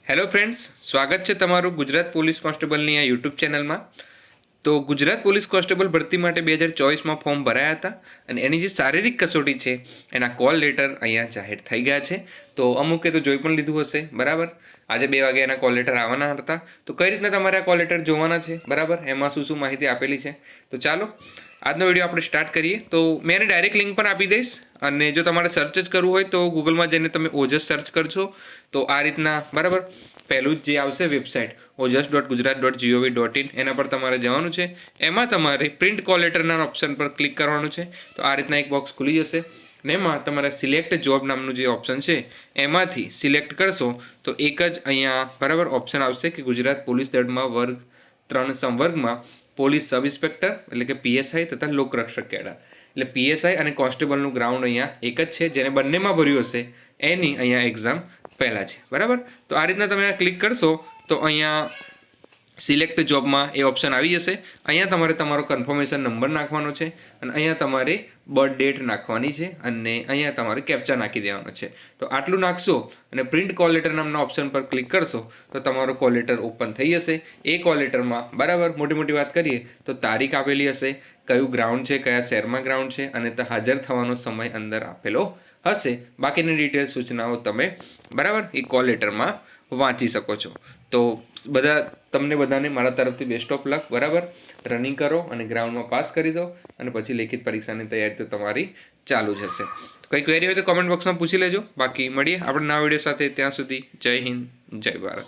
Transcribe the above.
Hello friends, સ્વાગત છે તમારું ગુજરાત પોલીસ કોન્સ્ટેબલની આ યુટ્યુબ ચેનલમાં. તો ગુજરાત પોલીસ કોન્સ્ટેબલ ભરતી માટે 2024માં ફોર્મ ભરાયા હતા અને એની જે શારીરિક કસોટી છે એના કોલ લેટર અહીંયા જાહેર થઈ ગયા છે. તો અમુકે તો જોઈ પણ લીધું હશે, બરાબર. આજે 2 વાગે એના કોલ લેટર આવવાના હતા. તો કઈ રીતના તમારે આ કોલ લેટર જોવાના છે, બરાબર, એમાં શું શું માહિતી આપેલી છે. તો ચાલો આજનો વિડીયો આપણે સ્ટાર્ટ કરીએ. તો મેં એને ડાયરેક્ટ લિંક પણ આપી દઈશ અને જો તમારે સર્ચ જ કરવું હોય તો ગૂગલમાં જઈને તમે ઓજસ સર્ચ કરશો તો આ રીતના, બરાબર, પહેલું જ જે આવશે વેબસાઇટ ojas.gujarat.gov.in એના પર તમારે જવાનું છે. એમાં તમારે પ્રિન્ટ કોલ લેટરના ઓપ્શન પર ક્લિક કરવાનું છે. તો આ રીતના એક બોક્સ ખુલી જશે ને એમાં તમારે સિલેક્ટ જોબ નામનું જે ઓપ્શન છે એમાંથી સિલેક્ટ કરશો તો એક જ અહીંયા, બરાબર, ઓપ્શન આવશે કે ગુજરાત પોલીસ દળમાં વર્ગ 3 સંવર્ગમાં પોલીસ સબ ઇન્સ્પેક્ટર એટલે કે પીએસઆઈ તથા લોકરક્ષક કેડર એટલે પીએસઆઈ અને કોન્સ્ટેબલનું ગ્રાઉન્ડ અહીંયા એક જ છે. જેને બંનેમાં ભર્યું હશે એની અહીંયા એક્ઝામ પહેલાં છે, બરાબર. તો આ રીતના તમે ક્લિક કરશો તો અહીંયા સિલેક્ટ જોબમાં એ ઓપ્શન આવી જશે. અહીંયા તમારે તમારો કન્ફર્મેશન નંબર નાખવાનો છે અને અહીંયા તમારે બર્થ ડેટ નાખવાની છે અને અહીંયા તમારે કેપ્ચા નાખી દેવાનો છે. તો આટલું નાખશો અને પ્રિન્ટ કોલ લેટર નામના ઓપ્શન પર ક્લિક કરશો તો તમારો કોલ લેટર ઓપન થઈ જશે. એ કોલ લેટરમાં, બરાબર, મોટી વાત કરીએ તો તારીખ આપેલી હશે, કયું ગ્રાઉન્ડ છે, કયા શહેરમાં ગ્રાઉન્ડ છે અને હાજર થવાનો સમય અંદર આપેલો હશે. બાકીની ડિટેલ સૂચનાઓ તમે, બરાબર, એ કોલ લેટરમાં વાંચી શકો છો. તો તમને બધાને મારા તરફથી બેસ્ટ ઓફ લક, બરાબર. રનિંગ કરો અને ગ્રાઉન્ડમાં પાસ કરી દો અને પછી લેખિત પરીક્ષાની તૈયારી તો તમારી ચાલુ જ હશે. કંઈ ક્વેરી હોય તો કમેન્ટ બોક્સમાં પૂછી લેજો. બાકી મળીએ આપણે નવા વિડીયો સાથે. ત્યાં સુધી જય હિન્દ, જય ભારત.